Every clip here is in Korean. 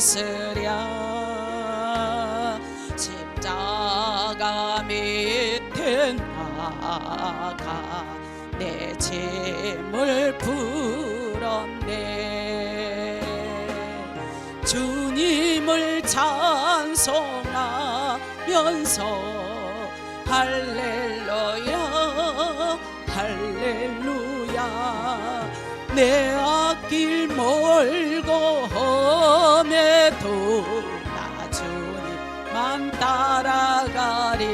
있으랴. 십자가 밑에 나가 내 짐을 풀었네. 주님을 찬송하면서 할렐루야 할렐루야. 내 앞길 멀고 험해도 나 주님만 따라가리.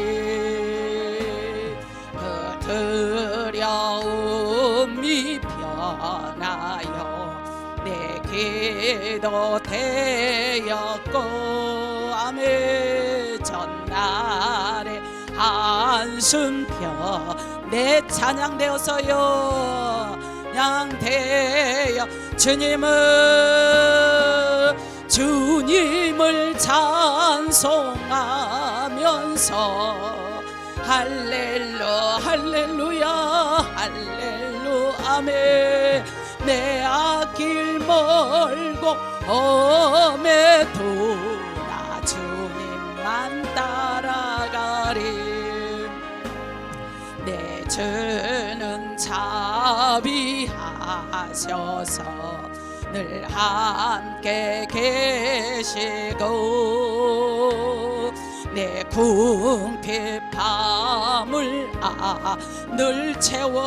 그 두려움이 변하여 내 기도 되었고 아멘. 전날에 한숨 펴 내 찬양 되었어요. 찬양되어 주님을 찬송하면서 할렐루야 할렐루 아멘. 내 앞길 멀고 험해도 나 주님만 따라가리. 내 주는 자비하셔서 늘 함께 계시고 내 궁핍함을 늘 채워주시.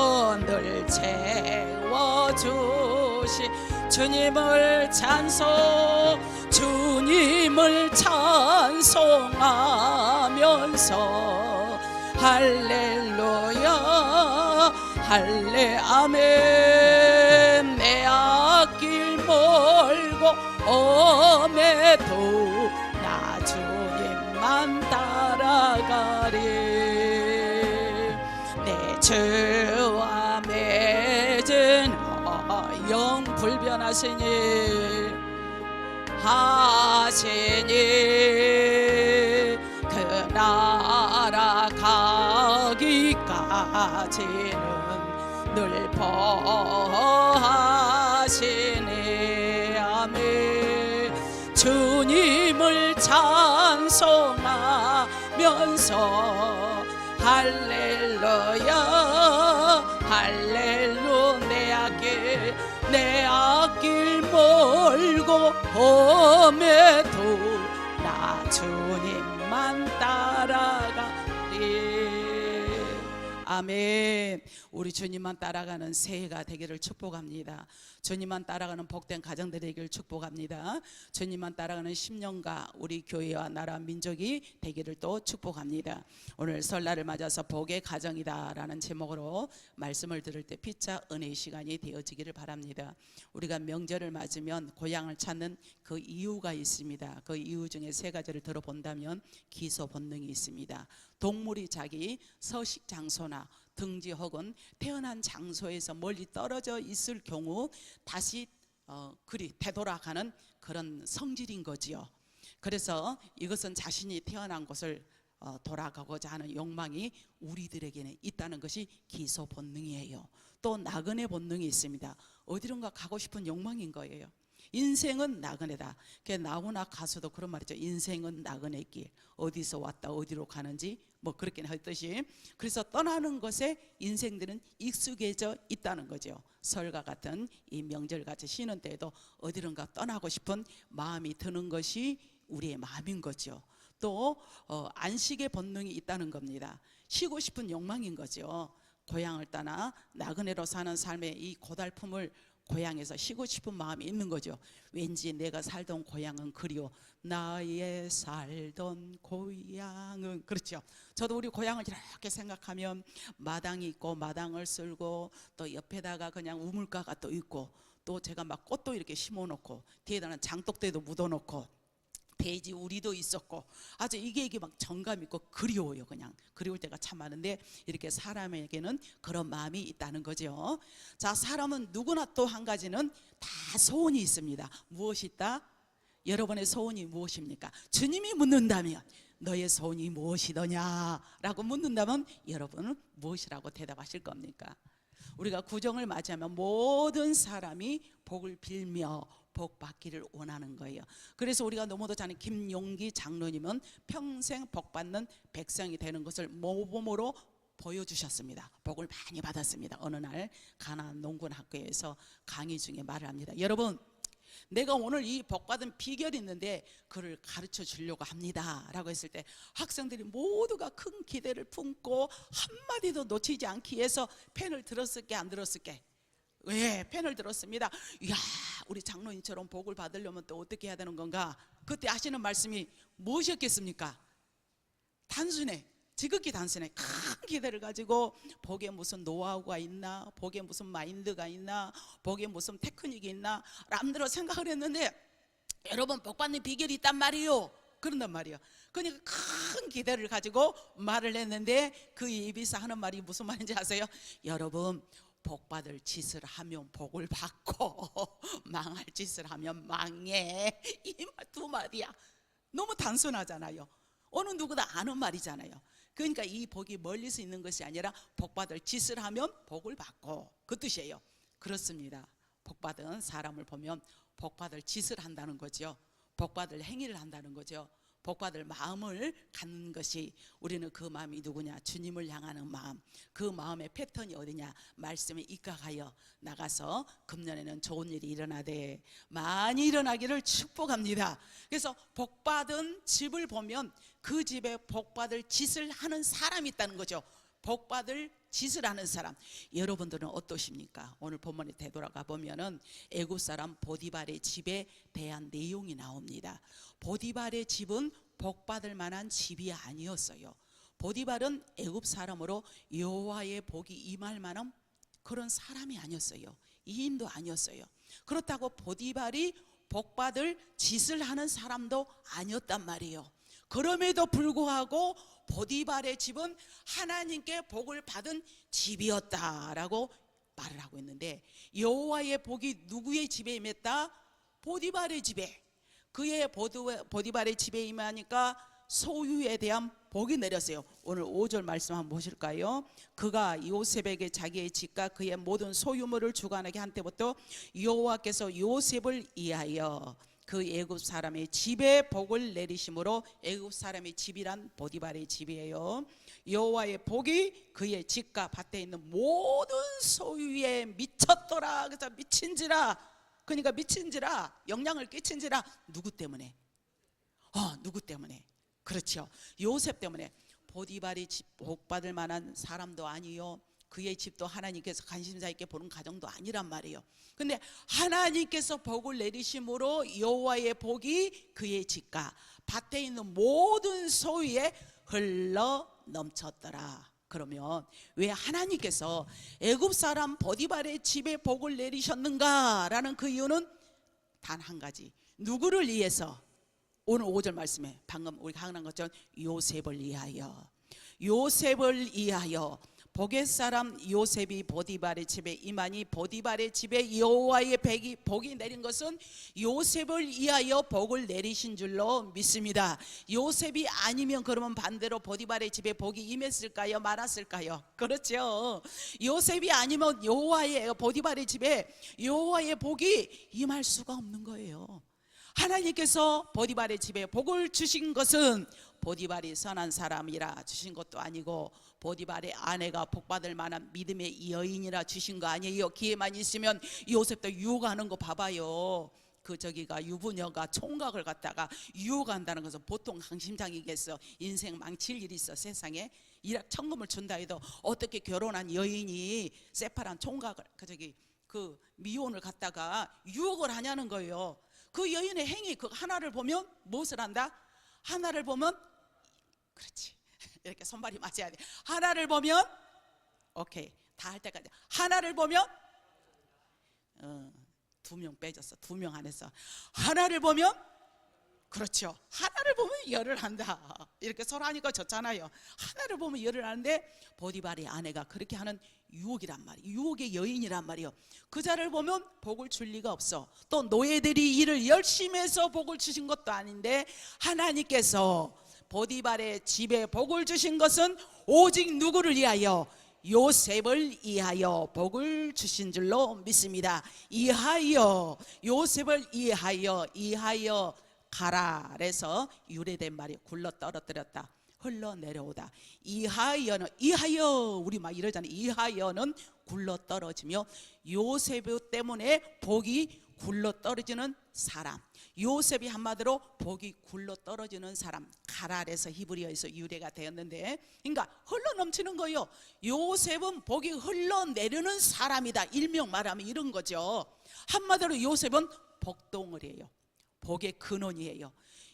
주님을 찬송하면서 할렐루야 할레 아멘. 내 앞길 멀고 험해도 나 주님만 따라가리. 내 주와 맺은 영불변하시니 그 나라 가기까지는 늘 보하시네 아멘. 주님을 찬송하면서 할렐루야 할렐루. 내 앞길 멀고 험해도 나 주님만 따라가리. 아멘. 우리 주님만 따라가는 새해가 되기를 축복합니다. 주님만 따라가는 복된 가정들이 되기를 축복합니다. 주님만 따라가는 10년가 우리 교회와 나라 민족이 되기를 또 축복합니다. 오늘 설날을 맞아서 복의 가정이다 라는 제목으로 말씀을 들을 때 피차 은혜의 시간이 되어지기를 바랍니다. 우리가 명절을 맞으면 고향을 찾는 그 이유가 있습니다. 그 이유 중에 세 가지를 들어본다면 기소 본능이 있습니다. 동물이 자기 서식 장소나 등지 혹은 태어난 장소에서 멀리 떨어져 있을 경우 다시 그리 되돌아가는 그런 성질인 거지요. 그래서 이것은 자신이 태어난 곳을 돌아가고자 하는 욕망이 우리들에게는 있다는 것이 기소 본능이에요. 또 나그네 본능이 있습니다. 어디론가 가고 싶은 욕망인 거예요. 인생은 나그네다. 나훈아 가수도 그런 말이죠. 인생은 나그네 길. 어디서 왔다 어디로 가는지 뭐 그렇게 했듯이, 그래서 떠나는 것에 인생들은 익숙해져 있다는 거죠. 설과 같은 이 명절같이 쉬는 때에도 어디론가 떠나고 싶은 마음이 드는 것이 우리의 마음인 거죠. 또 안식의 본능이 있다는 겁니다. 쉬고 싶은 욕망인 거죠. 고향을 떠나 나그네로 사는 삶의 이 고달픔을 고향에서 쉬고 싶은 마음이 있는 거죠. 왠지 내가 살던 고향은 그리워. 나의 살던 고향은, 그렇죠. 저도 우리 고향을 이렇게 생각하면 마당이 있고 마당을 쓸고 또 옆에다가 그냥 우물가가 또 있고 또 제가 막 꽃도 이렇게 심어놓고 뒤에다는 장독대도 묻어놓고 돼지 우리도 있었고 아주 이게 막 정감 있고 그리워요. 그냥 그리울 때가 참 많은데 이렇게 사람에게는 그런 마음이 있다는 거죠. 자, 사람은 누구나 또 한 가지는 다 소원이 있습니다. 무엇이 있다? 여러분의 소원이 무엇입니까? 주님이 묻는다면 너의 소원이 무엇이더냐 라고 묻는다면 여러분은 무엇이라고 대답하실 겁니까? 우리가 구정을 맞이하면 모든 사람이 복을 빌며 복 받기를 원하는 거예요. 그래서 우리가 너무도 잘 아는 김용기 장로님은 평생 복 받는 백성이 되는 것을 모범으로 보여주셨습니다. 복을 많이 받았습니다. 어느 날 가나안 농군학교에서 강의 중에 말을 합니다. 여러분, 내가 오늘 이 복받은 비결이 있는데 그를 가르쳐 주려고 합니다 라고 했을 때 학생들이 모두가 큰 기대를 품고 한마디도 놓치지 않기 위해서 펜을 들었을게 안 들었을게? 왜? 펜을 들었습니다. 이야, 우리 장로님처럼 복을 받으려면 또 어떻게 해야 되는 건가? 그때 하시는 말씀이 무엇이었겠습니까? 단순해, 지극히 단순해. 큰 기대를 가지고 복에 무슨 노하우가 있나, 복에 무슨 마인드가 있나, 복에 무슨 테크닉이 있나 남들로 생각을 했는데, 여러분, 복 받는 비결이 있단 말이에요. 그런단 말이에요. 그러니까 큰 기대를 가지고 말을 했는데 그 입에서 하는 말이 무슨 말인지 아세요? 여러분, 복 받을 짓을 하면 복을 받고 망할 짓을 하면 망해. 이 말 두 마디야. 너무 단순하잖아요. 어느 누구나 아는 말이잖아요. 그러니까 이 복이 멀리서 있는 것이 아니라 복 받을 짓을 하면 복을 받고, 그 뜻이에요. 그렇습니다. 복 받은 사람을 보면 복 받을 짓을 한다는 거죠. 복 받을 행위를 한다는 거죠. 복 받을 마음을 갖는 것이, 우리는 그 마음이 누구냐? 주님을 향하는 마음. 그 마음의 패턴이 어디냐? 말씀에 입각하여 나가서 금년에는 좋은 일이 일어나되 많이 일어나기를 축복합니다. 그래서 복 받은 집을 보면 그 집에 복 받을 짓을 하는 사람이 있다는 거죠. 복 받을 짓을 하는 사람. 여러분들은 어떠십니까? 오늘 본문에 되돌아가 보면은 애굽 사람 보디발의 집에 대한 내용이 나옵니다. 보디발의 집은 복 받을 만한 집이 아니었어요. 보디발은 애굽 사람으로 여호와의 복이 임할 만한 그런 사람이 아니었어요. 이인도 아니었어요. 그렇다고 보디발이 복 받을 짓을 하는 사람도 아니었단 말이에요. 그럼에도 불구하고 보디발의 집은 하나님께 복을 받은 집이었다라고 말을 하고 있는데, 여호와의 복이 누구의 집에 임했다? 보디발의 집에. 그의 보디발의 집에 임하니까 소유에 대한 복이 내렸어요. 오늘 5절 말씀 한번 보실까요? 그가 요셉에게 자기의 집과 그의 모든 소유물을 주관하게 한 때부터 여호와께서 요셉을 위하여 그 애굽 사람의 집에 복을 내리심으로, 애굽 사람의 집이란 보디발의 집이에요. 여호와의 복이 그의 집과 밭에 있는 모든 소유에 미쳤더라. 그래서 미친지라, 그러니까 미친지라, 영향을 끼친지라. 누구 때문에? 누구 때문에? 그렇죠, 요셉 때문에. 보디발이 집 복 받을 만한 사람도 아니요, 그의 집도 하나님께서 관심사 있게 보는 가정도 아니란 말이에요. 근데 하나님께서 복을 내리심으로 여호와의 복이 그의 집과 밭에 있는 모든 소유에 흘러 넘쳤더라. 그러면 왜 하나님께서 애굽 사람 보디발의 집에 복을 내리셨는가라는 그 이유는 단 한 가지. 누구를 위해서? 오늘 5절 말씀에 방금 우리가 강한 것처럼 요셉을 위하여. 요셉을 위하여 보겟 사람 요셉이 보디발의 집에 임하니, 보디발의 집에 여호와의 복이 내린 것은 요셉을 위하여 복을 내리신 줄로 믿습니다. 요셉이 아니면 그러면 반대로 보디발의 집에 복이 임했을까요? 말았을까요? 그렇죠. 요셉이 아니면 보디발의 집에 여호와의 복이 임할 수가 없는 거예요. 하나님께서 보디발의 집에 복을 주신 것은 보디발이 선한 사람이라 주신 것도 아니고, 보디발의 아내가 복받을 만한 믿음의 여인이라 주신 거 아니에요. 기회만 있으면 요셉도 유혹하는 거 봐봐요. 저기가 유부녀가 총각을 갖다가 유혹한다는 것은 보통 강심장이겠어. 인생 망칠 일이 있어 세상에. 천금을 준다 해도 어떻게 결혼한 여인이 새파란 총각을 그 미혼을 갖다가 유혹을 하냐는 거예요. 그 여인의 행위 그 하나를 보면 무엇을 한다? 하나를 보면, 그렇지, 이렇게 손발이 맞아야 돼. 하나를 보면 오케이, 다 할 때까지. 하나를 보면 2명 빼졌어. 2명 안 했어. 하나를 보면, 그렇죠, 하나를 보면 열을 한다. 이렇게 서로 하니까 좋잖아요. 하나를 보면 열을 하는데 보디발의 아내가 그렇게 하는 유혹이란 말이에요. 유혹의 여인이란 말이에요. 그자를 보면 복을 줄 리가 없어. 또 노예들이 일을 열심히 해서 복을 주신 것도 아닌데, 하나님께서 보디발의 집에 복을 주신 것은 오직 누구를 위하여? 요셉을 이하여 복을 주신 줄로 믿습니다. 이하여, 요셉을 이하여 가라. 그래서 유래된 말이 굴러 떨어뜨렸다, 흘러내려오다. 이하여 우리 막 이러잖아요. 이하여는 굴러 떨어지며 요셉 때문에 복이 굴러 떨어지는 사람, 요셉이 한마디로 복이 굴러 떨어지는 사람, 가랄에서 히브리어에서 유래가 되었는데, 그러니까 흘러 넘치는 거예요. 요셉은 복이 흘러내리는 사람이다, 일명 말하면 이런 거죠. 한마디로 요셉은 복덩어리예요. 복의 근원이에요.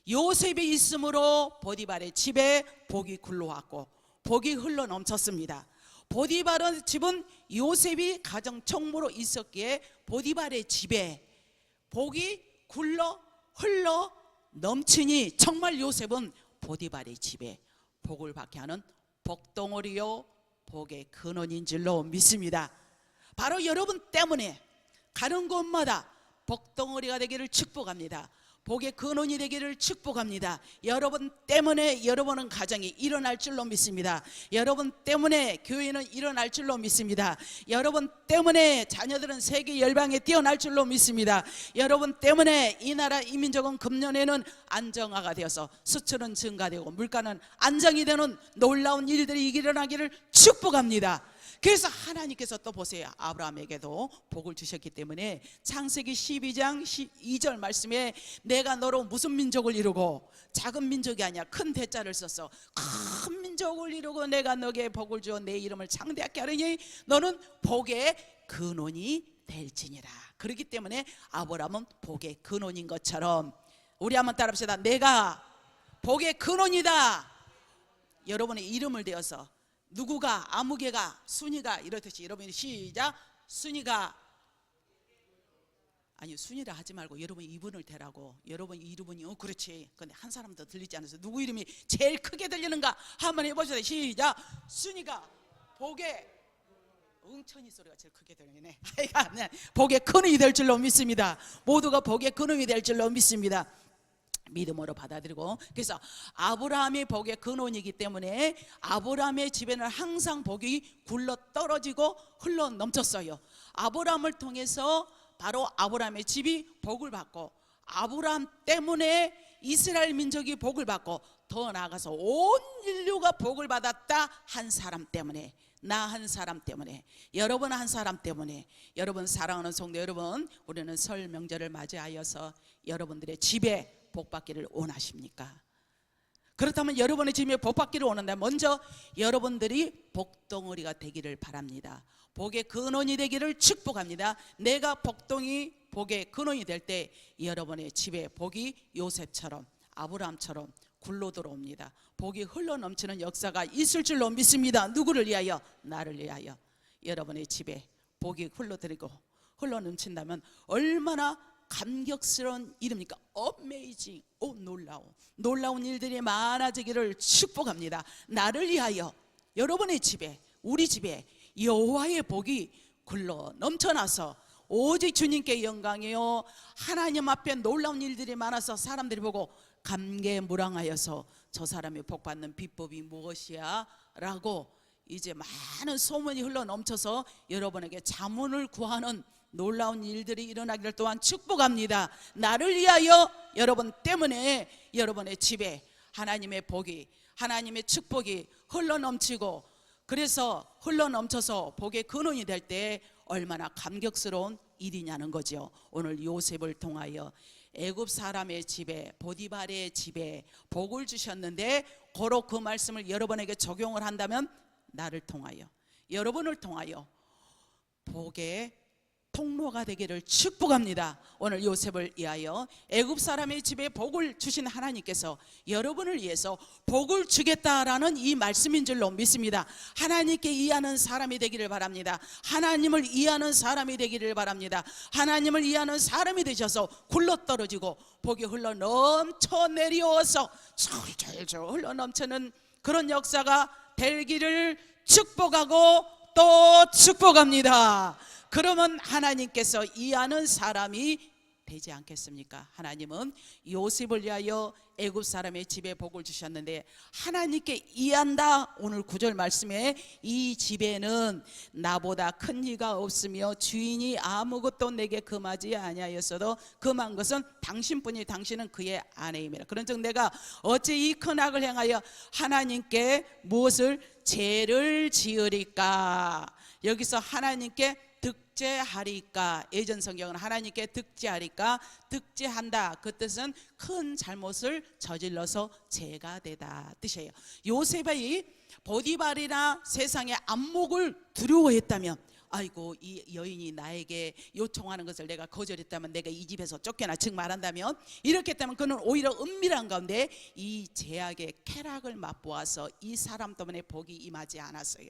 요셉이 있으므로 보디발의 집에 복이 굴러왔고 복이 흘러 넘쳤습니다. 보디발의 집은 요셉이 가정 총무로 있었기에 보디발의 집에 복이 흘러 넘치니 정말 요셉은 보디발의 집에 복을 받게 하는 복덩어리요 복의 근원인 줄로 믿습니다. 바로 여러분 때문에 가는 곳마다 복덩어리가 되기를 축복합니다. 복의 근원이 되기를 축복합니다. 여러분 때문에 여러분은 가정이 일어날 줄로 믿습니다. 여러분 때문에 교회는 일어날 줄로 믿습니다. 여러분 때문에 자녀들은 세계 열방에 뛰어날 줄로 믿습니다. 여러분 때문에 이 나라 이 민족은 금년에는 안정화가 되어서 수출은 증가되고 물가는 안정이 되는 놀라운 일들이 일어나기를 축복합니다. 그래서 하나님께서 또 보세요. 아브라함에게도 복을 주셨기 때문에 창세기 12장 2절 말씀에 내가 너로 무슨 민족을 이루고, 작은 민족이 아니야, 큰 대자를 써서 큰 민족을 이루고 내가 너에게 복을 주어 내 이름을 창대하게 하려니 너는 복의 근원이 될지니라. 그렇기 때문에 아브라함은 복의 근원인 것처럼 우리 한번 따라합시다. 내가 복의 근원이다. 여러분의 이름을 대어서 누구가, 아무개가, 순이가 이렇듯이 여러분이 시작. 순이가, 아니 순이라 하지 말고 여러분 이분을 대라고. 여러분 이름이 그렇지. 근데 한 사람도 들리지 않아서 누구 이름이 제일 크게 들리는가 한번 해보셔야. 시작. 순이가 복의, 응천이 소리가 제일 크게 들리네. 복의 근원이 될 줄로 믿습니다. 모두가 복의 근원이 될 줄로 믿습니다. 믿음으로 받아들이고, 그래서 아브라함이 복의 근원이기 때문에 아브라함의 집에는 항상 복이 굴러 떨어지고 흘러 넘쳤어요. 아브라함을 통해서 바로 아브라함의 집이 복을 받고, 아브라함 때문에 이스라엘 민족이 복을 받고, 더 나아가서 온 인류가 복을 받았다. 한 사람 때문에, 나 한 사람 때문에, 여러분 한 사람 때문에. 여러분 사랑하는 성도 여러분, 우리는 설 명절을 맞이하여서 여러분들의 집에 복 받기를 원하십니까? 그렇다면 여러분의 집에 복 받기를 원한다. 먼저 여러분들이 복덩어리가 되기를 바랍니다. 복의 근원이 되기를 축복합니다. 내가 복의 근원이 될 때 여러분의 집에 복이 요셉처럼, 아브라함처럼 굴러 들어옵니다. 복이 흘러 넘치는 역사가 있을 줄로 믿습니다. 누구를 위하여? 나를 위하여. 여러분의 집에 복이 흘러 넘친다면 얼마나 감격스러운 일입니까? 어메이징, 놀라운 일들이 많아지기를 축복합니다. 나를 위하여 여러분의 집에, 우리 집에 여호와의 복이 굴러 넘쳐나서 오직 주님께 영광이요, 하나님 앞에 놀라운 일들이 많아서 사람들이 보고 감개무량하여서 저 사람이 복받는 비법이 무엇이야? 라고 이제 많은 소문이 흘러 넘쳐서 여러분에게 자문을 구하는 놀라운 일들이 일어나기를 또한 축복합니다. 나를 위하여 여러분 때문에 여러분의 집에 하나님의 복이, 하나님의 축복이 흘러 넘치고, 그래서 흘러 넘쳐서 복의 근원이 될 때 얼마나 감격스러운 일이냐는 거죠. 오늘 요셉을 통하여 애굽 사람의 집에, 보디발의 집에 복을 주셨는데, 고로 그 말씀을 여러분에게 적용을 한다면 나를 통하여, 여러분을 통하여 복의 통로가 되기를 축복합니다. 오늘 요셉을 위하여 애굽 사람의 집에 복을 주신 하나님께서 여러분을 위해서 복을 주겠다라는 이 말씀인 줄로 믿습니다. 하나님께 이해하는 사람이 되기를 바랍니다. 하나님을 이해하는 사람이 되기를 바랍니다. 하나님을 이해하는 사람이 되셔서 굴러떨어지고 복이 흘러 넘쳐 내려와서 철철철 흘러 넘치는 그런 역사가 되기를 축복하고 또 축복합니다. 그러면 하나님께서 이해하는 사람이 되지 않겠습니까? 하나님은 요셉을 위하여 애굽 사람의 집에 복을 주셨는데 하나님께 이한다. 오늘 9절 말씀에 이 집에는 나보다 큰 이가 없으며 주인이 아무것도 내게 금하지 아니하였어도 금한 것은 당신뿐이 당신은 그의 아내임이라. 그런즉 내가 어찌 이 큰 악을 행하여 하나님께 무엇을 죄를 지으리까? 여기서 하나님께 득죄하리까? 예전 성경은 하나님께 득죄하리까? 득죄한다. 그 뜻은 큰 잘못을 저질러서 죄가 되다 뜻이에요. 요셉이 보디발이나 세상의 안목을 두려워했다면, 아이고 이 여인이 나에게 요청하는 것을 내가 거절했다면, 내가 이 집에서 쫓겨나 즉 말한다면, 이렇게 했다면 그는 오히려 은밀한 가운데 이 죄악의 쾌락을 맛보아서 이 사람 때문에 복이 임하지 않았어요.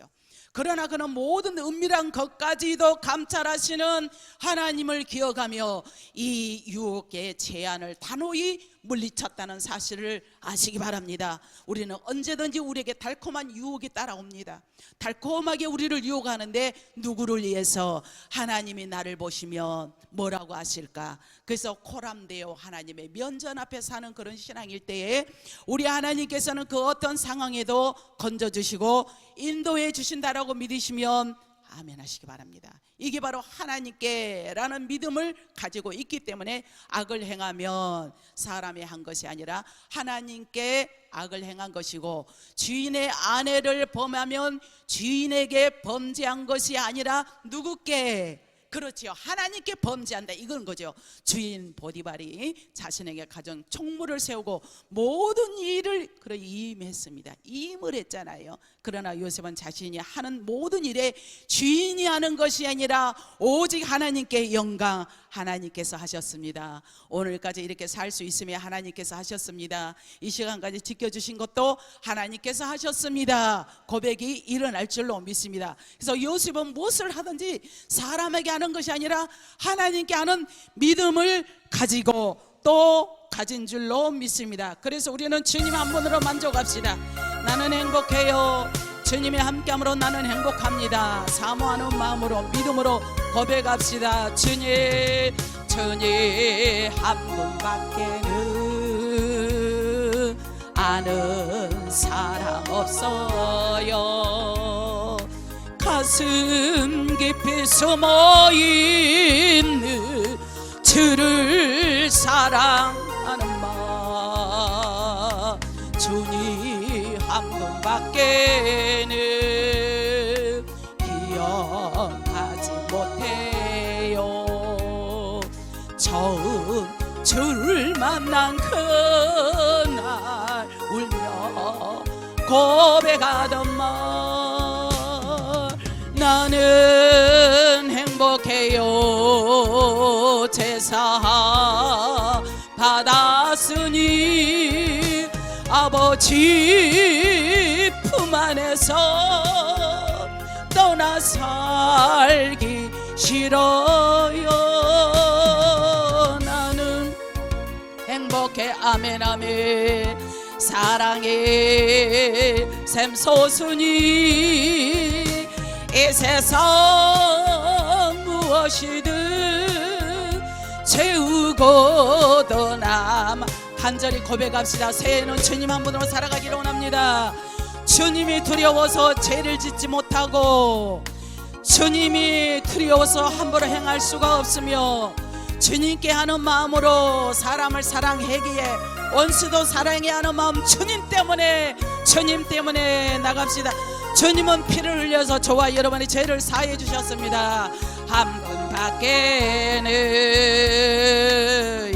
그러나 그는 모든 은밀한 것까지도 감찰하시는 하나님을 기억하며 이 유혹의 제안을 단호히 물리쳤다는 사실을 아시기 바랍니다. 우리는 언제든지 우리에게 달콤한 유혹이 따라옵니다. 달콤하게 우리를 유혹하는데 누구를 위해서? 하나님이 나를 보시면 뭐라고 하실까? 그래서 코람되어 하나님의 면전 앞에 사는 그런 신앙일 때에 우리 하나님께서는 그 어떤 상황에도 건져주시고 인도해 주신다라고 믿으시면 아멘 하시기 바랍니다. 이게 바로 하나님께라는 믿음을 가지고 있기 때문에 악을 행하면 사람이 한 것이 아니라 하나님께 악을 행한 것이고, 주인의 아내를 범하면 주인에게 범죄한 것이 아니라 누구께? 그렇지요, 하나님께 범죄한다 이건 거죠. 주인 보디발이 자신에게 가진 총무를 세우고 모든 일을 임했습니다. 임을 했잖아요. 그러나 요셉은 자신이 하는 모든 일에 주인이 하는 것이 아니라 오직 하나님께 영광, 하나님께서 하셨습니다. 오늘까지 이렇게 살 수 있으며 하나님께서 하셨습니다. 이 시간까지 지켜주신 것도 하나님께서 하셨습니다. 고백이 일어날 줄로 믿습니다. 그래서 요셉은 무엇을 하든지 사람에게 하는 것이 아니라 하나님께 하는 믿음을 가지고 또 가진 줄로 믿습니다. 그래서 우리는 주님 한 분으로 만족합시다. 나는 행복해요. 주님이 함께함으로 나는 행복합니다. 사모하는 마음으로 믿음으로 고백합시다. 주님, 주님 한 분밖에는 아는 사람 없어요. 가슴 깊이 숨어있는 주를 사랑하는 마음, 주님 한 분밖에는 기억하지 못해요. 처음 주를 만난 그날 울며 고백하던 말, 나는 행복해요. 제사 받았으니 아버지 품 안에서 떠나 살기 싫어요. 나는 행복해. 아멘 아멘. 사랑의 샘솟으니 이 세상 무엇이든 채우고 떠남. 간절히 고백합시다. 새해는 주님 한 분으로 살아가기를 원합니다. 주님이 두려워서 죄를 짓지 못하고, 주님이 두려워서 함부로 행할 수가 없으며, 주님께 하는 마음으로 사람을 사랑하기에 원수도 사랑해야 하는 마음, 주님 때문에 나갑시다. 주님은 피를 흘려서 저와 여러분의 죄를 사해 주셨습니다. 한 분밖에는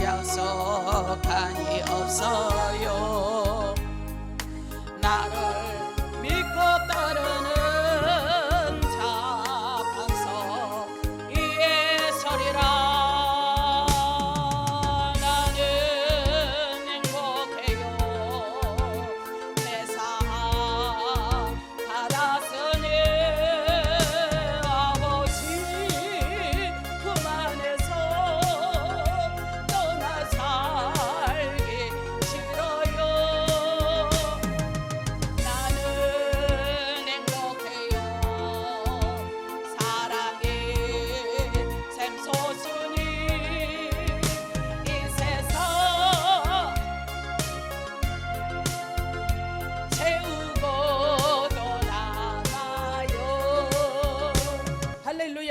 약속한이 없어요. 나를 믿고 따르는 자 반석 이에 서리라. 떠나 살기 싫어요.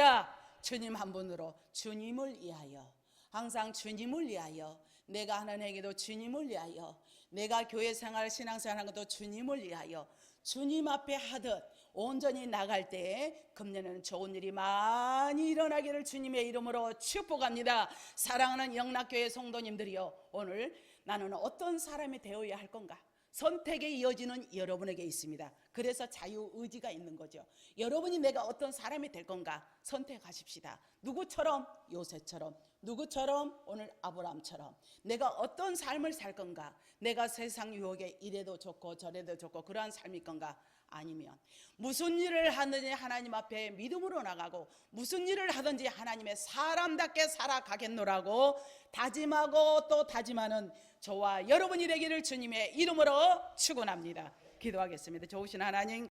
아니라 주님 한 분으로 주님을 위하여, 항상 주님을 위하여, 내가 하는 행위도 주님을 위하여, 내가 교회 생활 신앙생활 하는 것도 주님을 위하여 주님 앞에 하듯 온전히 나갈 때에 금년에는 좋은 일이 많이 일어나기를 주님의 이름으로 축복합니다. 사랑하는 영락교회 성도님들이여, 오늘 나는 어떤 사람이 되어야 할 건가? 선택에 이어지는 여러분에게 있습니다. 그래서 자유의지가 있는 거죠. 여러분이 내가 어떤 사람이 될 건가 선택하십시다. 누구처럼? 요셉처럼. 누구처럼? 오늘 아브라함처럼. 내가 어떤 삶을 살 건가? 내가 세상 유혹에 이래도 좋고 저래도 좋고 그러한 삶일 건가? 아니면 무슨 일을 하든지 하나님 앞에 믿음으로 나가고 무슨 일을 하든지 하나님의 사람답게 살아가겠노라고 다짐하고 또 다짐하는 저와 여러분이 되기를 주님의 이름으로 축원합니다. 기도하겠습니다. 좋으신 하나님,